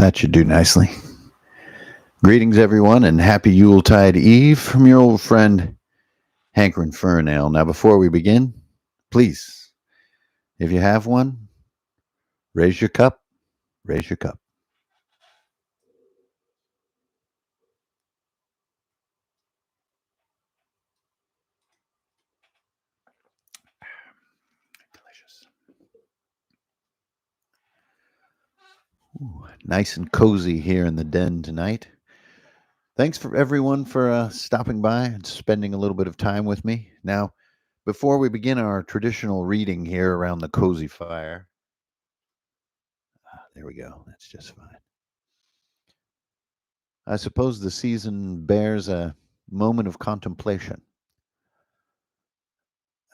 That should do nicely. Greetings, everyone, and happy Yuletide Eve from your old friend, Hankerin Fernale. Now, before we begin, please, if you have one, raise your cup, raise your cup. Delicious. Ooh, nice and cozy here in the den tonight. Thanks for everyone for stopping by and spending a little bit of time with me. Now, before we begin our traditional reading here around the cozy fire, there we go. That's just fine. I suppose the season bears a moment of contemplation.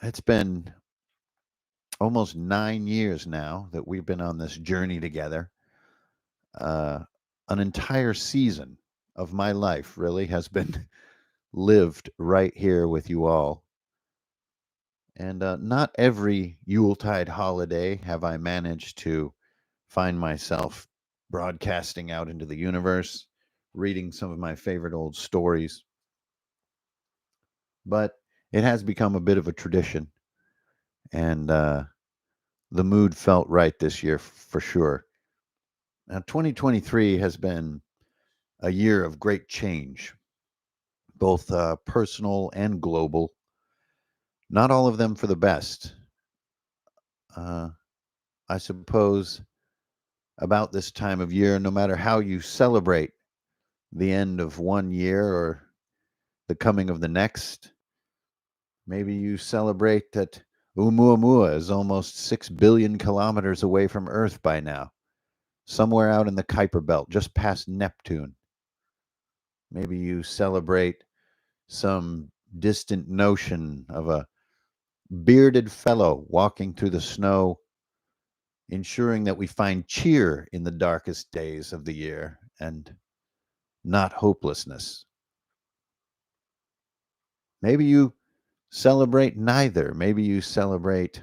It's been almost 9 years now that we've been on this journey together. An entire season of my life really has been lived right here with you all. And not every Yuletide holiday have I managed to find myself broadcasting out into the universe, reading some of my favorite old stories. But it has become a bit of a tradition. And the mood felt right this year for sure. Now, 2023 has been a year of great change, both personal and global. Not all of them for the best. I suppose about this time of year, no matter how you celebrate the end of one year or the coming of the next, maybe you celebrate that Oumuamua is almost 6 billion kilometers away from Earth by now, somewhere out in the Kuiper Belt, just past Neptune. Maybe you celebrate some distant notion of a bearded fellow walking through the snow, ensuring that we find cheer in the darkest days of the year and not hopelessness. Maybe you celebrate neither. Maybe you celebrate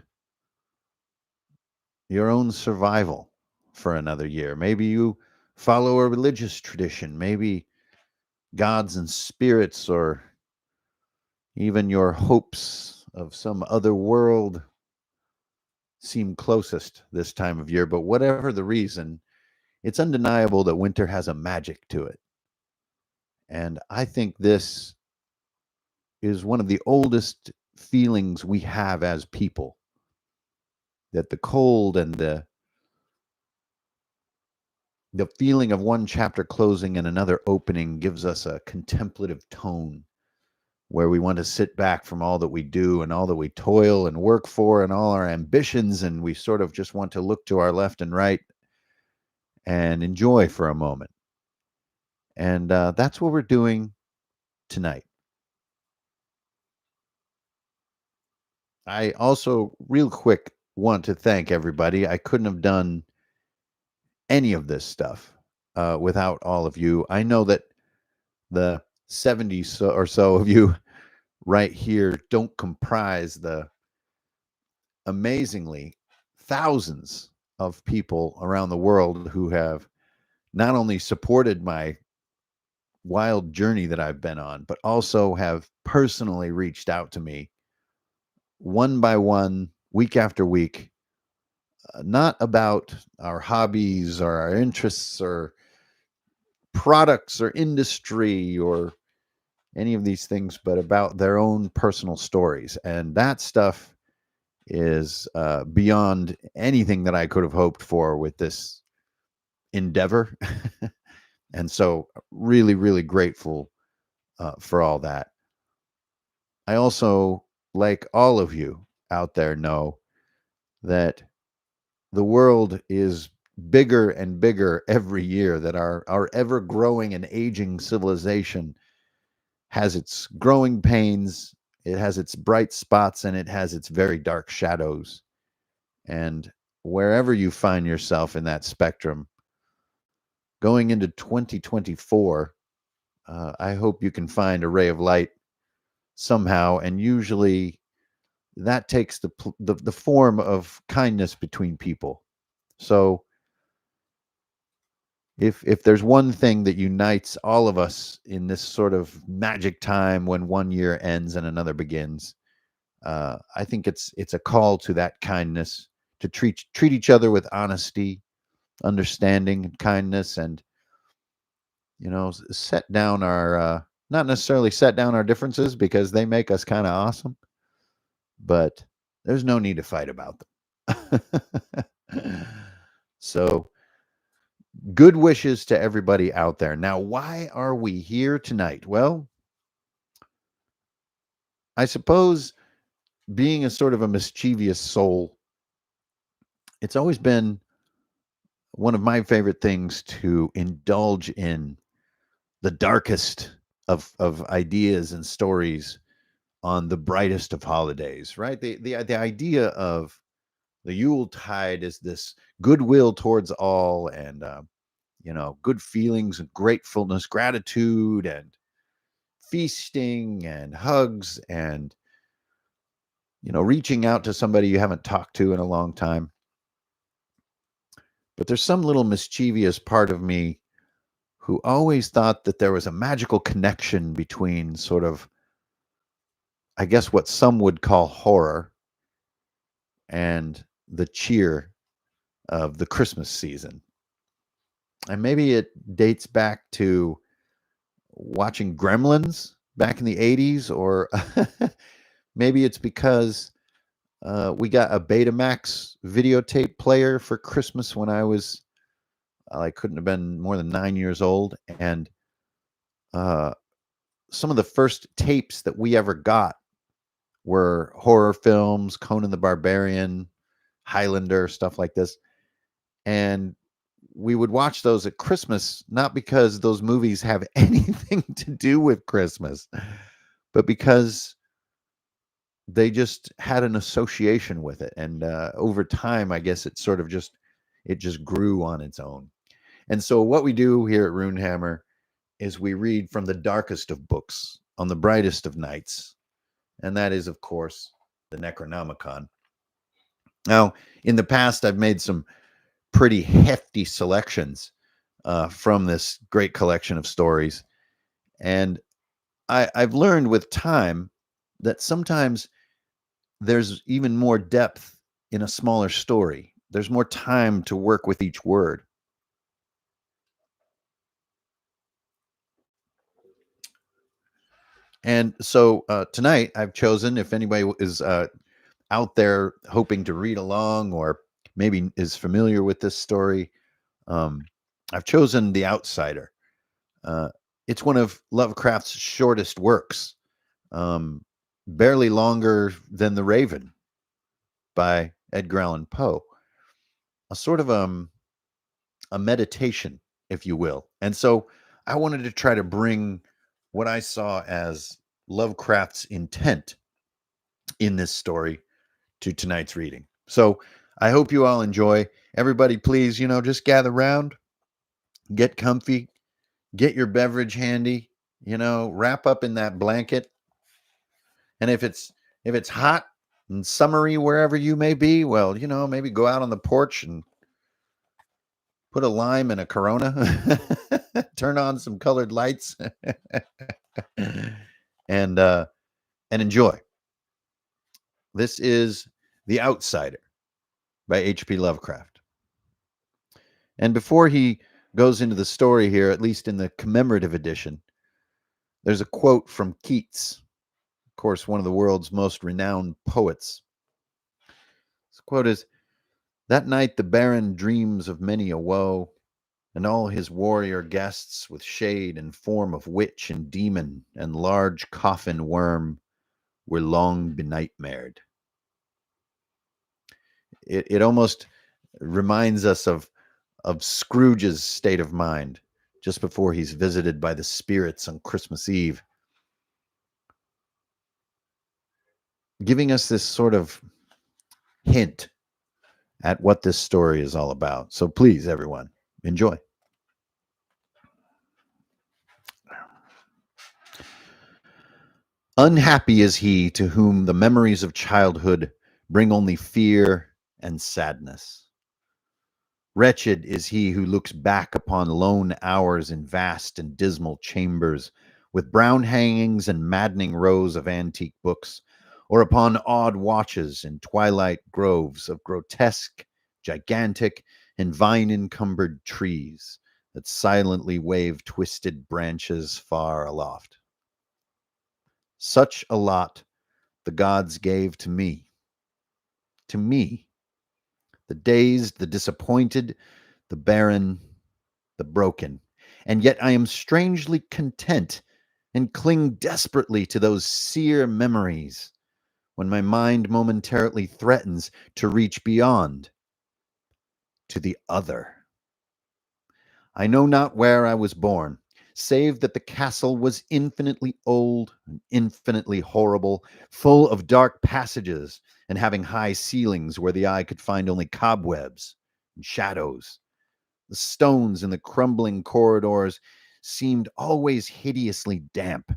your own survival for another year. Maybe you follow a religious tradition. Maybe gods and spirits, or even your hopes of some other world seem closest this time of year. But whatever the reason, it's undeniable that winter has a magic to it. And I think this is one of the oldest feelings we have as people, that the cold and the feeling of one chapter closing and another opening gives us a contemplative tone where we want to sit back from all that we do and all that we toil and work for and all our ambitions, and we sort of just want to look to our left and right and enjoy for a moment. And that's what we're doing tonight. I also, real quick, want to thank everybody. I couldn't have done any of this stuff without all of you. I know that the 70 or so of you right here don't comprise the amazingly thousands of people around the world who have not only supported my wild journey that I've been on, but also have personally reached out to me one by one, week after week, not about our hobbies or our interests or products or industry or any of these things, but about their own personal stories. And that stuff is beyond anything that I could have hoped for with this endeavor. And so really, really grateful for all that. I also, like all of you out there, know that the world is bigger and bigger every year, that our ever growing and aging civilization has its growing pains, it has its bright spots, and it has its very dark shadows. And wherever you find yourself in that spectrum, going into 2024, I hope you can find a ray of light somehow. And usually that takes the form of kindness between people. So if there's one thing that unites all of us in this sort of magic time when one year ends and another begins, I think it's a call to that kindness, to treat each other with honesty, understanding, and kindness, and set down our not necessarily set down our differences because they make us kind of awesome, but there's no need to fight about them. So, good wishes to everybody out there. Now, why are we here tonight? Well, I suppose being a sort of a mischievous soul, it's always been one of my favorite things to indulge in the darkest of ideas and stories on the brightest of holidays, right? The idea of the Yule tide is this goodwill towards all, and good feelings and gratefulness, gratitude, and feasting and hugs, and reaching out to somebody you haven't talked to in a long time. But there's some little mischievous part of me who always thought that there was a magical connection between sort of, I guess, what some would call horror and the cheer of the Christmas season. And maybe it dates back to watching Gremlins back in the 80s, or maybe it's because we got a Betamax videotape player for Christmas when I couldn't have been more than 9 years old. And uh, some of the first tapes that we ever got were horror films, Conan the Barbarian, Highlander, stuff like this. And we would watch those at Christmas, not because those movies have anything to do with Christmas, but because they just had an association with it. And over time, I guess it just grew on its own. And so what we do here at Runehammer is we read from the darkest of books on the brightest of nights. And that is, of course, the Necronomicon. Now, in the past, I've made some pretty hefty selections from this great collection of stories. And I've learned with time that sometimes there's even more depth in a smaller story. There's more time to work with each word. And so tonight, I've chosen, if anybody is out there hoping to read along or maybe is familiar with this story, um, I've chosen The Outsider. Uh, it's one of Lovecraft's shortest works, um, barely longer than The Raven by Edgar Allan Poe. A sort of a meditation, if you will. And so I wanted to try to bring what I saw as Lovecraft's intent in this story to tonight's reading. So I hope you all enjoy. Everybody, please, just gather around, get comfy, get your beverage handy, wrap up in that blanket. And if it's hot and summery wherever you may be, well, maybe go out on the porch and put a lime in a Corona, turn on some colored lights, and enjoy. This is The Outsider by H.P. Lovecraft. And before he goes into the story here, at least in the commemorative edition, there's a quote from Keats, of course, one of the world's most renowned poets. This quote is, "That night the Baron dreams of many a woe, and all his warrior guests with shade and form of witch and demon and large coffin worm were long benightmared." It almost reminds us of Scrooge's state of mind just before he's visited by the spirits on Christmas Eve, giving us this sort of hint at what this story is all about. So please, everyone, enjoy. Unhappy is he to whom the memories of childhood bring only fear and sadness. Wretched is he who looks back upon lone hours in vast and dismal chambers, with brown hangings and maddening rows of antique books, or upon odd watches in twilight groves of grotesque, gigantic, and vine-encumbered trees that silently wave twisted branches far aloft. Such a lot the gods gave to me, the dazed, the disappointed, the barren, the broken. And yet I am strangely content and cling desperately to those sear memories when my mind momentarily threatens to reach beyond to the other. I know not where I was born, save that the castle was infinitely old and infinitely horrible, full of dark passages and having high ceilings where the eye could find only cobwebs and shadows. The stones in the crumbling corridors seemed always hideously damp,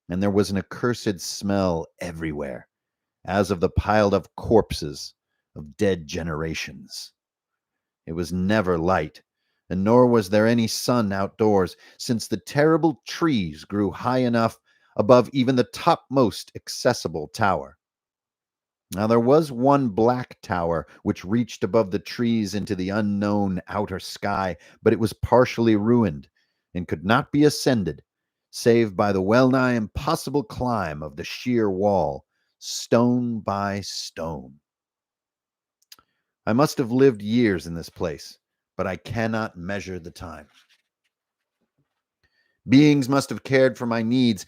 and there was an accursed smell everywhere, as of the piled up corpses of dead generations. It was never light, and nor was there any sun outdoors, since the terrible trees grew high enough above even the topmost accessible tower. Now there was one black tower which reached above the trees into the unknown outer sky, but it was partially ruined and could not be ascended, save by the well-nigh impossible climb of the sheer wall, stone by stone. I must have lived years in this place, but I cannot measure the time. Beings must have cared for my needs,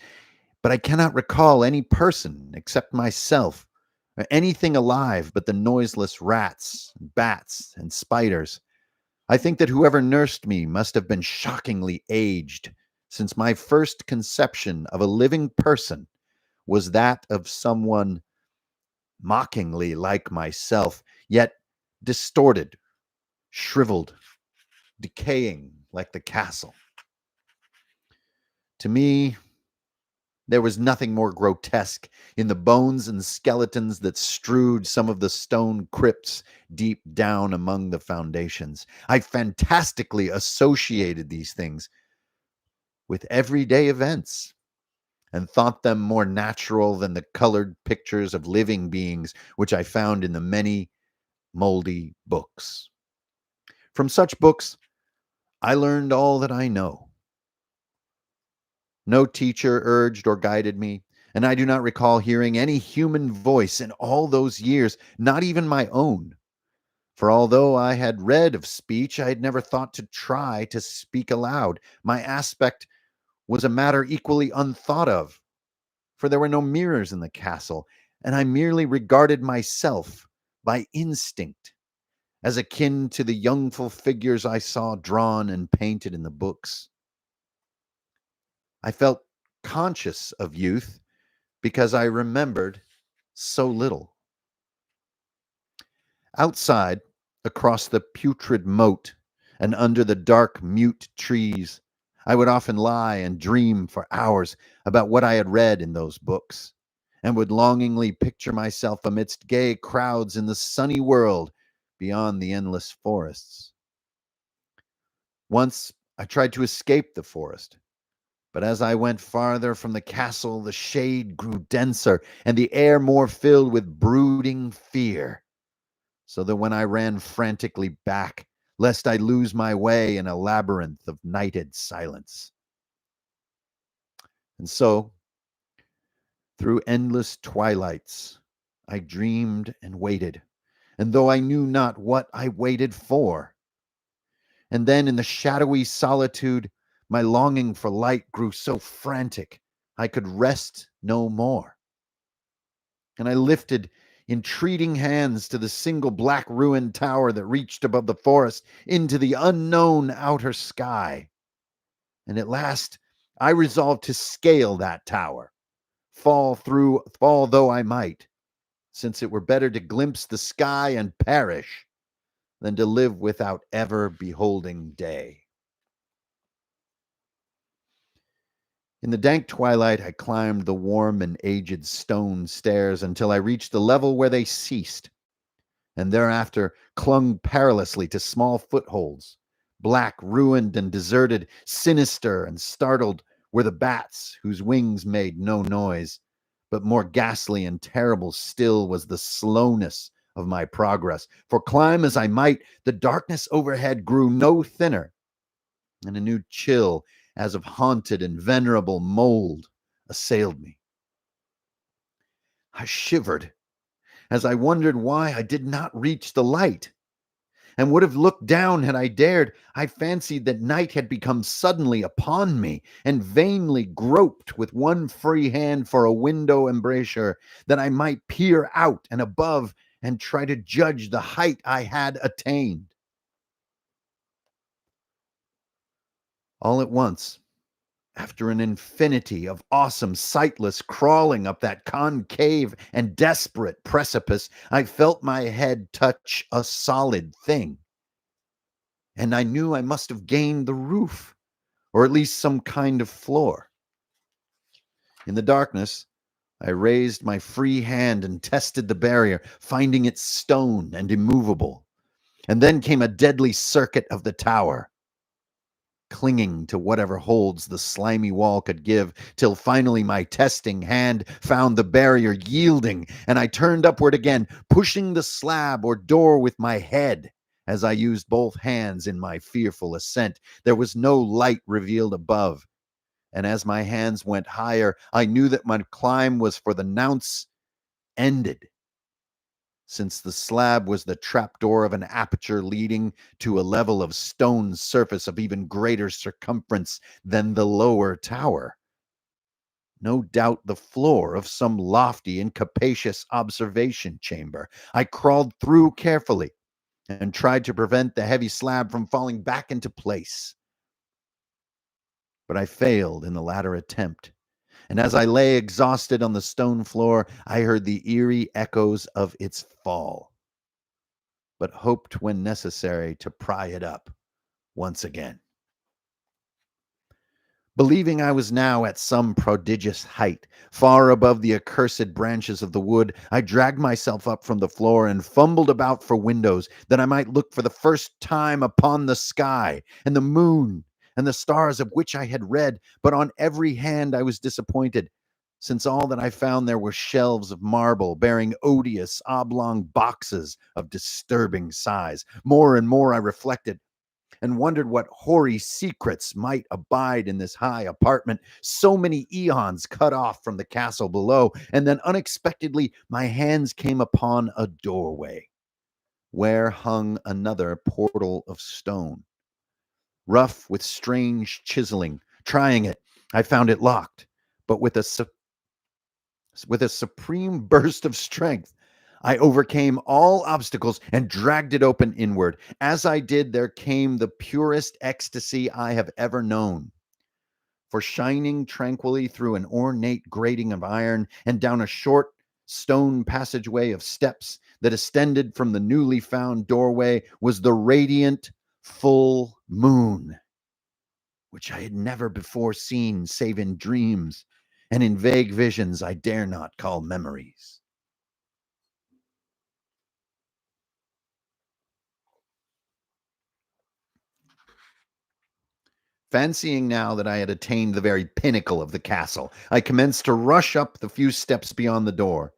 but I cannot recall any person except myself, or anything alive but the noiseless rats, bats, and spiders. I think that whoever nursed me must have been shockingly aged, since my first conception of a living person was that of someone mockingly like myself, yet distorted, shriveled, decaying like the castle. To me, there was nothing more grotesque in the bones and skeletons that strewed some of the stone crypts deep down among the foundations. I fantastically associated these things with everyday events and thought them more natural than the colored pictures of living beings which I found in the many moldy books. From such books, I learned all that I know. No teacher urged or guided me, and I do not recall hearing any human voice in all those years, not even my own. For although I had read of speech, I had never thought to try to speak aloud. My aspect was a matter equally unthought of, for there were no mirrors in the castle, and I merely regarded myself by instinct, as akin to the youngful figures I saw drawn and painted in the books. I felt conscious of youth because I remembered so little. Outside, across the putrid moat, and under the dark, mute trees, I would often lie and dream for hours about what I had read in those books, and would longingly picture myself amidst gay crowds in the sunny world beyond the endless forests. Once I tried to escape the forest, but as I went farther from the castle, the shade grew denser and the air more filled with brooding fear, so that when I ran frantically back, lest I lose my way in a labyrinth of nighted silence. And so, through endless twilights, I dreamed and waited, and though I knew not what I waited for, and then in the shadowy solitude, my longing for light grew so frantic I could rest no more. And I lifted entreating hands to the single black ruined tower that reached above the forest into the unknown outer sky. And at last I resolved to scale that tower, fall though I might, since it were better to glimpse the sky and perish than to live without ever beholding day. In the dank twilight, I climbed the warm and aged stone stairs until I reached the level where they ceased. and thereafter clung perilously to small footholds. Black, ruined, and deserted, sinister and startled were the bats whose wings made no noise. But more ghastly and terrible still was the slowness of my progress. For climb as I might, the darkness overhead grew no thinner, and a new chill, as of haunted and venerable mold, assailed me. I shivered as I wondered why I did not reach the light, and would have looked down had I dared. I fancied that night had become suddenly upon me, and vainly groped with one free hand for a window embrasure, that I might peer out and above and try to judge the height I had attained. All at once, after an infinity of awesome, sightless crawling up that concave and desperate precipice, I felt my head touch a solid thing, and I knew I must have gained the roof, or at least some kind of floor. In the darkness, I raised my free hand and tested the barrier, finding it stone and immovable. And then came a deadly circuit of the tower, clinging to whatever holds the slimy wall could give, till finally my testing hand found the barrier yielding, and I turned upward again, pushing the slab or door with my head. As I used both hands in my fearful ascent, there was no light revealed above, and as my hands went higher, I knew that my climb was for the nonce ended, since the slab was the trapdoor of an aperture leading to a level of stone surface of even greater circumference than the lower tower. No doubt the floor of some lofty and capacious observation chamber. I crawled through carefully and tried to prevent the heavy slab from falling back into place. But I failed in the latter attempt, and as I lay exhausted on the stone floor, I heard the eerie echoes of its fall, but hoped when necessary to pry it up once again. Believing I was now at some prodigious height, far above the accursed branches of the wood, I dragged myself up from the floor and fumbled about for windows, that I might look for the first time upon the sky and the moon and the stars of which I had read. But on every hand I was disappointed, since all that I found there were shelves of marble bearing odious oblong boxes of disturbing size. More and more I reflected, and wondered what hoary secrets might abide in this high apartment, so many eons cut off from the castle below. And then unexpectedly my hands came upon a doorway, where hung another portal of stone, rough with strange chiseling. Trying it, I found it locked, but with a supreme burst of strength, I overcame all obstacles and dragged it open inward. As I did, there came the purest ecstasy I have ever known. For shining tranquilly through an ornate grating of iron and down a short stone passageway of steps that extended from the newly found doorway was the radiant full moon, which I had never before seen save in dreams and in vague visions I dare not call memories. Fancying now that I had attained the very pinnacle of the castle, I commenced to rush up the few steps beyond the door.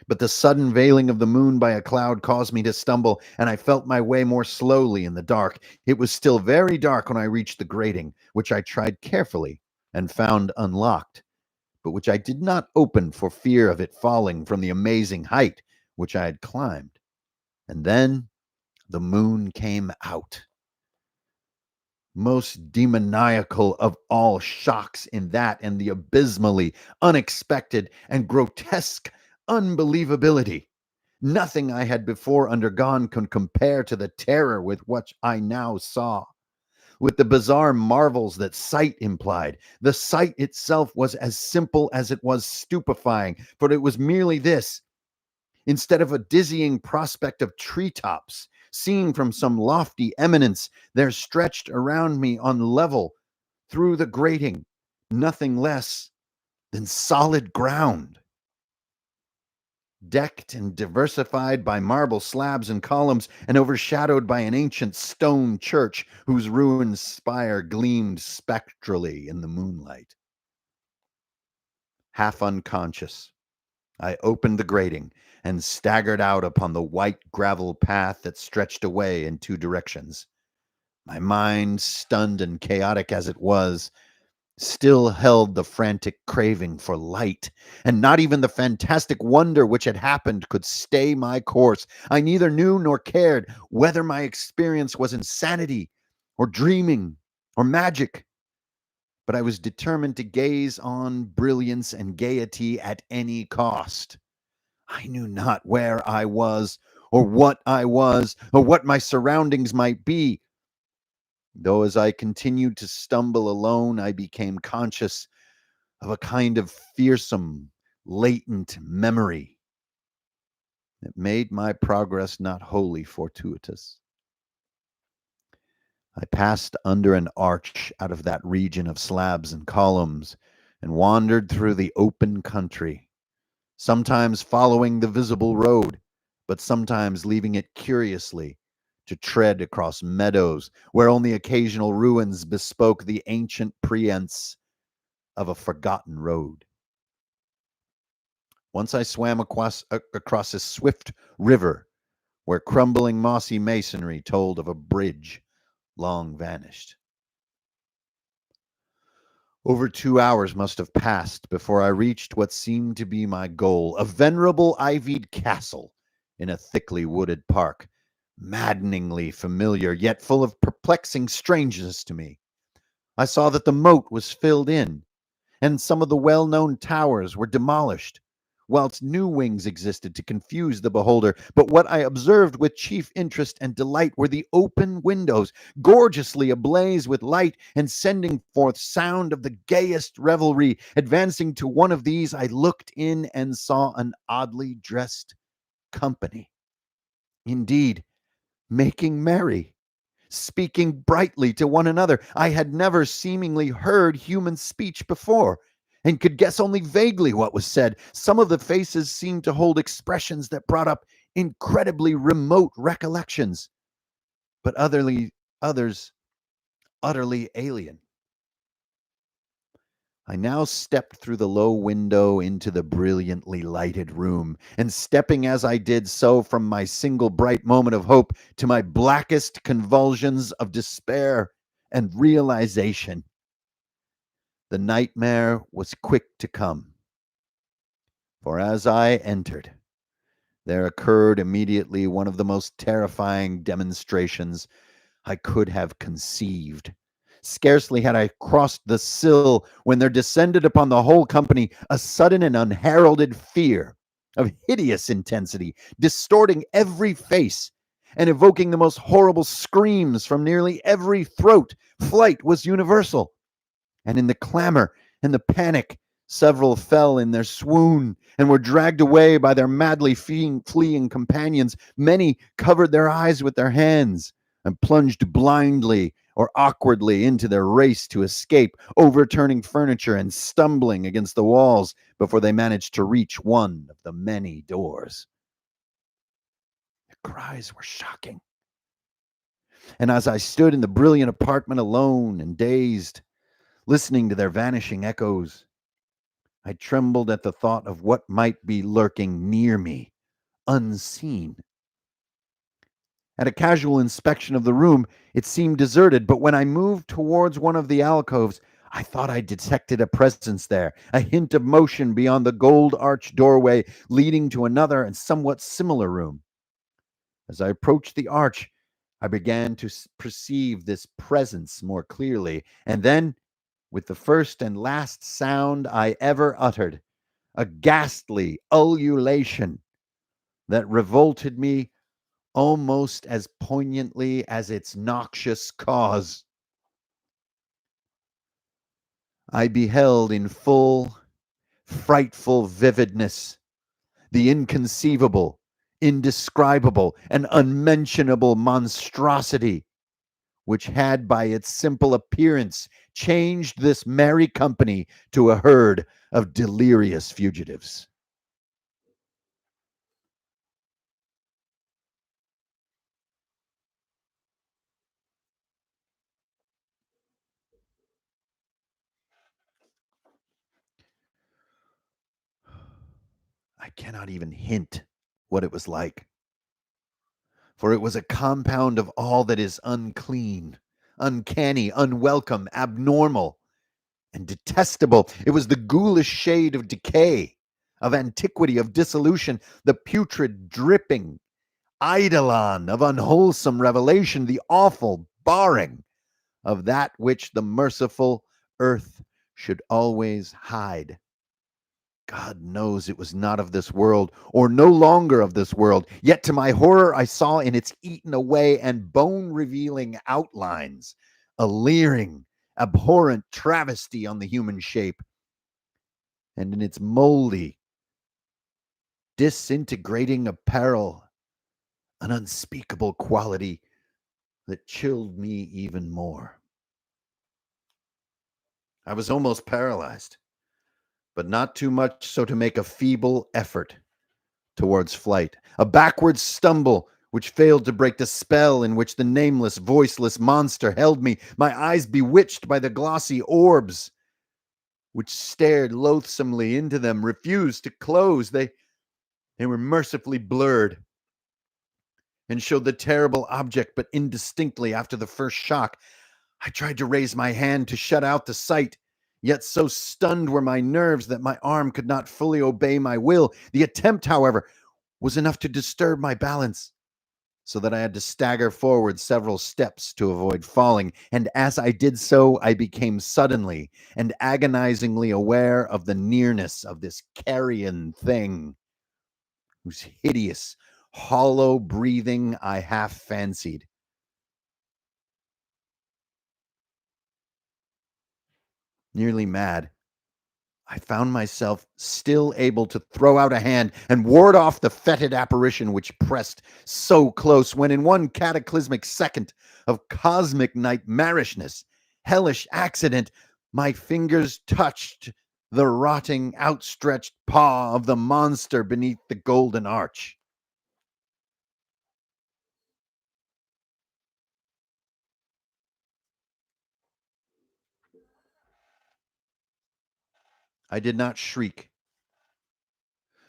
But the sudden veiling of the moon by a cloud caused me to stumble, and I felt my way more slowly in the dark. It was still very dark when I reached the grating, which I tried carefully and found unlocked, but which I did not open for fear of it falling from the amazing height which I had climbed. And then the moon came out. Most demoniacal of all shocks in that, and the abysmally unexpected and grotesque unbelievability. Nothing I had before undergone could compare to the terror with which I now saw, with the bizarre marvels that sight implied. The sight itself was as simple as it was stupefying, for it was merely this: instead of a dizzying prospect of treetops seen from some lofty eminence, there stretched around me on level through the grating nothing less than solid ground. decked and diversified by marble slabs and columns, and overshadowed by an ancient stone church whose ruined spire gleamed spectrally in the moonlight. Half unconscious, I opened the grating and staggered out upon the white gravel path that stretched away in two directions. My mind, stunned and chaotic as it was, still held the frantic craving for light, and not even the fantastic wonder which had happened could stay my course. I neither knew nor cared whether my experience was insanity, or dreaming, or magic, but I was determined to gaze on brilliance and gaiety at any cost. I knew not where I was, or what I was, or what my surroundings might be, though as I continued to stumble alone, I became conscious of a kind of fearsome, latent memory that made my progress not wholly fortuitous. I passed under an arch out of that region of slabs and columns and wandered through the open country, sometimes following the visible road, but sometimes leaving it curiously to tread across meadows where only occasional ruins bespoke the ancient preence of a forgotten road. Once I swam across a swift river where crumbling mossy masonry told of a bridge long vanished. Over 2 hours must have passed before I reached what seemed to be my goal, a venerable ivied castle in a thickly wooded park, maddeningly familiar, yet full of perplexing strangeness to me. I saw that the moat was filled in, and some of the well-known towers were demolished, whilst new wings existed to confuse the beholder. But what I observed with chief interest and delight were the open windows, gorgeously ablaze with light and sending forth sound of the gayest revelry. Advancing to one of these, I looked in and saw an oddly dressed company, indeed, making merry, speaking brightly to one another. I had never seemingly heard human speech before, and could guess only vaguely what was said. Some of the faces seemed to hold expressions that brought up incredibly remote recollections, but others utterly alien. I now stepped through the low window into the brilliantly lighted room, and stepping as I did so from my single bright moment of hope to my blackest convulsions of despair and realization, the nightmare was quick to come. For as I entered, there occurred immediately one of the most terrifying demonstrations I could have conceived. Scarcely had I crossed the sill when there descended upon the whole company a sudden and unheralded fear of hideous intensity, distorting every face and evoking the most horrible screams from nearly every throat. Flight was universal, and in the clamor and the panic, several fell in their swoon and were dragged away by their madly fleeing companions. Many covered their eyes with their hands and plunged blindly or awkwardly into their race to escape, overturning furniture and stumbling against the walls before they managed to reach one of the many doors. The cries were shocking, and as I stood in the brilliant apartment alone and dazed, listening to their vanishing echoes, I trembled at the thought of what might be lurking near me, unseen. At a casual inspection of the room, it seemed deserted, but when I moved towards one of the alcoves, I thought I detected a presence there, a hint of motion beyond the gold arched doorway leading to another and somewhat similar room. As I approached the arch, I began to perceive this presence more clearly, and then, with the first and last sound I ever uttered, a ghastly ululation that revolted me almost as poignantly as its noxious cause. I beheld in full, frightful vividness the inconceivable, indescribable, and unmentionable monstrosity which had by its simple appearance changed this merry company to a herd of delirious fugitives. I cannot even hint what it was like, for it was a compound of all that is unclean, uncanny, unwelcome, abnormal, and detestable. It was the ghoulish shade of decay, of antiquity, of dissolution, the putrid dripping eidolon of unwholesome revelation, the awful barring of that which the merciful earth should always hide. God knows it was not of this world, or no longer of this world. Yet to my horror, I saw in its eaten away and bone revealing outlines a leering, abhorrent travesty on the human shape, and in its moldy, disintegrating apparel, an unspeakable quality that chilled me even more. I was almost paralyzed, but not too much so to make a feeble effort towards flight, a backward stumble which failed to break the spell in which the nameless, voiceless monster held me, my eyes bewitched by the glossy orbs which stared loathsomely into them, refused to close. They were mercifully blurred and showed the terrible object but indistinctly after the first shock. I tried to raise my hand to shut out the sight, yet so stunned were my nerves that my arm could not fully obey my will. The attempt, however, was enough to disturb my balance, so that I had to stagger forward several steps to avoid falling. And as I did so, I became suddenly and agonizingly aware of the nearness of this carrion thing, whose hideous, hollow breathing I half fancied. Nearly mad, I found myself still able to throw out a hand and ward off the fetid apparition which pressed so close, when in one cataclysmic second of cosmic nightmarishness, hellish accident, my fingers touched the rotting, outstretched paw of the monster beneath the golden arch. I did not shriek,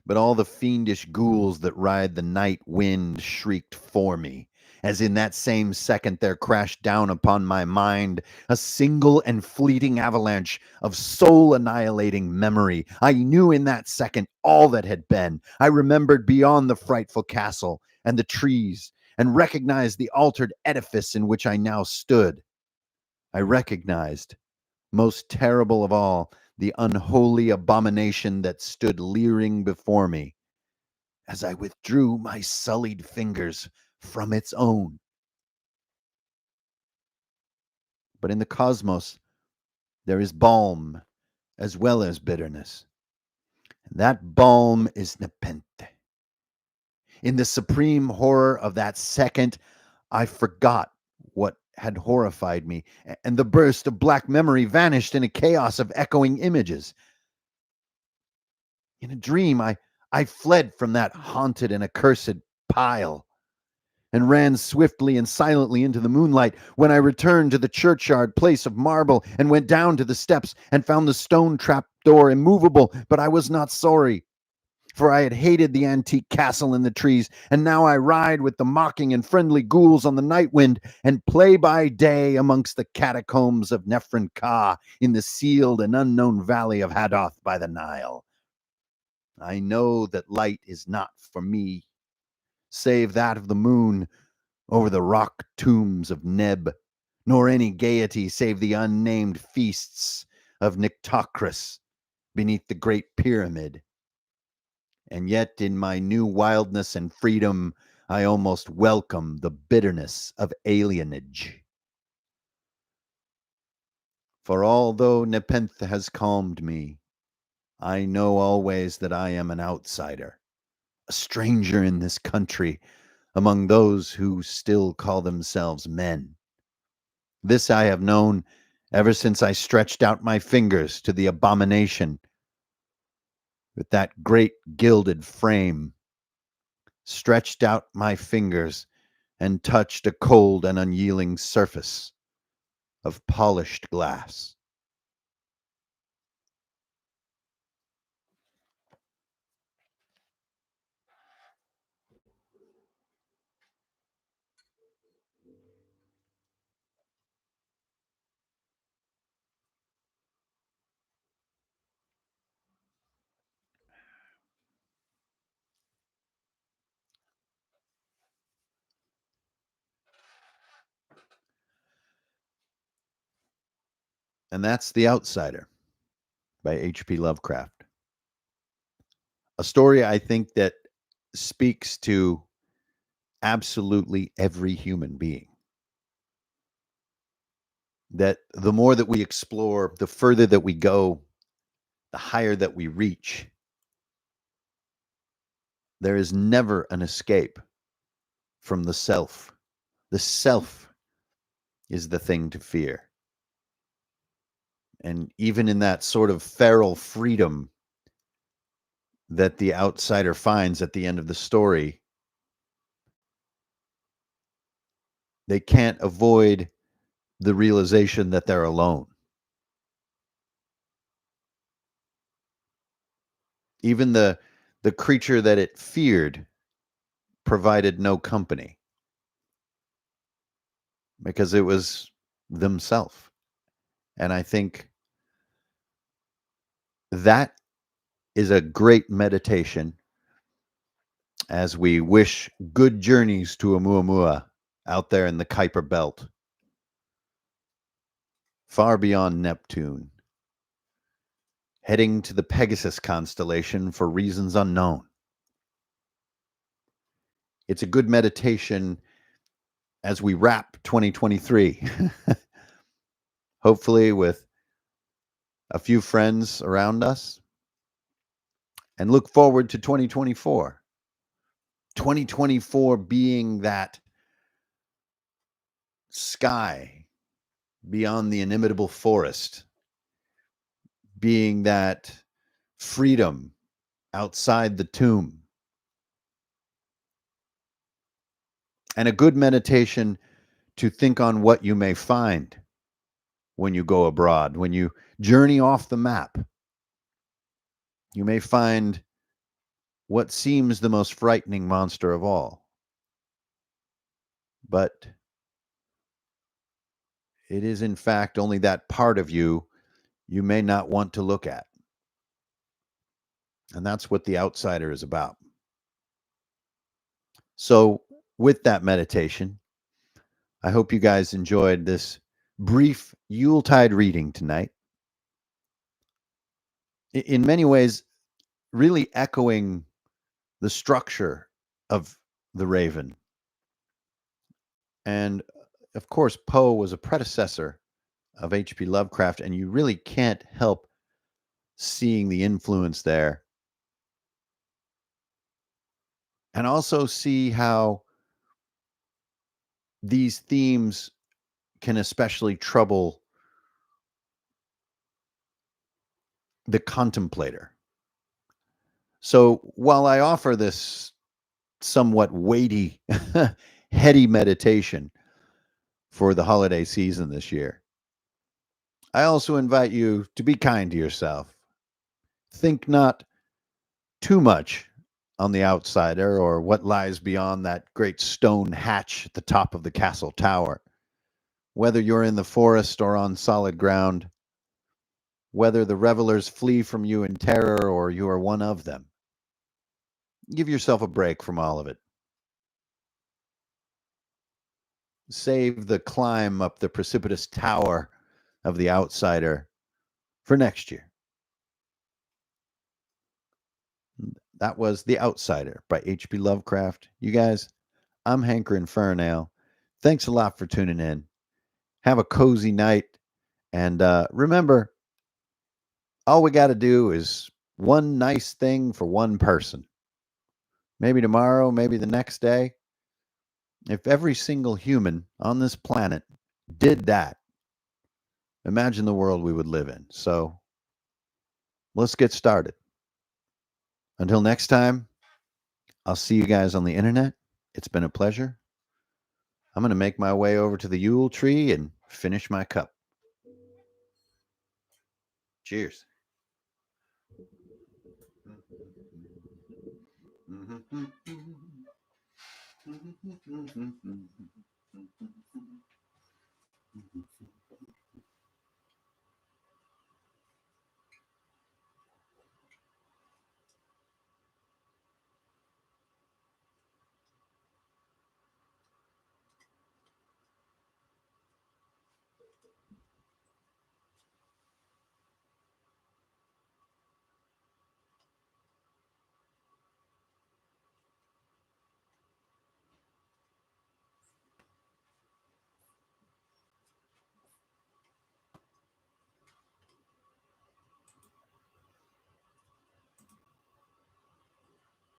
but all the fiendish ghouls that ride the night wind shrieked for me, as in that same second there crashed down upon my mind a single and fleeting avalanche of soul annihilating memory. I knew in that second all that had been. I remembered beyond the frightful castle and the trees, and recognized the altered edifice in which I now stood. I recognized, most terrible of all, the unholy abomination that stood leering before me as I withdrew my sullied fingers from its own. But in the cosmos, there is balm as well as bitterness. And that balm is nepenthe. In the supreme horror of that second, I forgot what had horrified me, and the burst of black memory vanished in a chaos of echoing images. In a dream, I fled from that haunted and accursed pile and ran swiftly and silently into the moonlight. When I returned to the churchyard place of marble and went down to the steps and found the stone trap door immovable, but I was not sorry, for I had hated the antique castle in the trees, and now I ride with the mocking and friendly ghouls on the night wind, and play by day amongst the catacombs of Nephrin Ka in the sealed and unknown valley of Hadoth by the Nile. I know that light is not for me, save that of the moon over the rock tombs of Neb, nor any gaiety save the unnamed feasts of Nyctocris beneath the great pyramid. And yet, in my new wildness and freedom, I almost welcome the bitterness of alienage. For although Nepenthe has calmed me, I know always that I am an outsider, a stranger in this country, among those who still call themselves men. This I have known ever since I stretched out my fingers to the abomination with that great gilded frame, stretched out my fingers and touched a cold and unyielding surface of polished glass. And that's The Outsider by H.P. Lovecraft. A story I think that speaks to absolutely every human being. That the more that we explore, the further that we go, the higher that we reach, there is never an escape from the self. The self is the thing to fear. And even in that sort of feral freedom that the outsider finds at the end of the story, they can't avoid the realization that they're alone. Even the creature that it feared provided no company because it was themselves. And I think that is a great meditation as we wish good journeys to Oumuamua out there in the Kuiper Belt, far beyond Neptune, heading to the Pegasus constellation for reasons unknown. It's a good meditation as we wrap 2023, hopefully with a few friends around us, and look forward to 2024. 2024 being that sky beyond the inimitable forest, being that freedom outside the tomb, and a good meditation to think on what you may find when you go abroad, when you journey off the map. You may find what seems the most frightening monster of all. But it is, in fact, only that part of you you may not want to look at. And that's what The Outsider is about. So, with that meditation, I hope you guys enjoyed this brief Yuletide reading tonight. In many ways, really echoing the structure of The Raven. And of course, Poe was a predecessor of H.P. Lovecraft, and you really can't help seeing the influence there. And also see how these themes can especially trouble the contemplator. So while I offer this somewhat weighty, heady meditation for the holiday season this year, I also invite you to be kind to yourself. Think not too much on the outsider or what lies beyond that great stone hatch at the top of the castle tower. Whether you're in the forest or on solid ground, whether the revelers flee from you in terror or you are one of them, give yourself a break from all of it. Save the climb up the precipitous tower of the outsider for next year. That was The Outsider by H.P. Lovecraft. You guys, I'm Hankerin Fernale. Thanks a lot for tuning in. Have a cozy night. And remember, all we got to do is one nice thing for one person. Maybe tomorrow, maybe the next day. If every single human on this planet did that, imagine the world we would live in. So let's get started. Until next time, I'll see you guys on the internet. It's been a pleasure. I'm going to make my way over to the Yule tree and finish my cup. Cheers.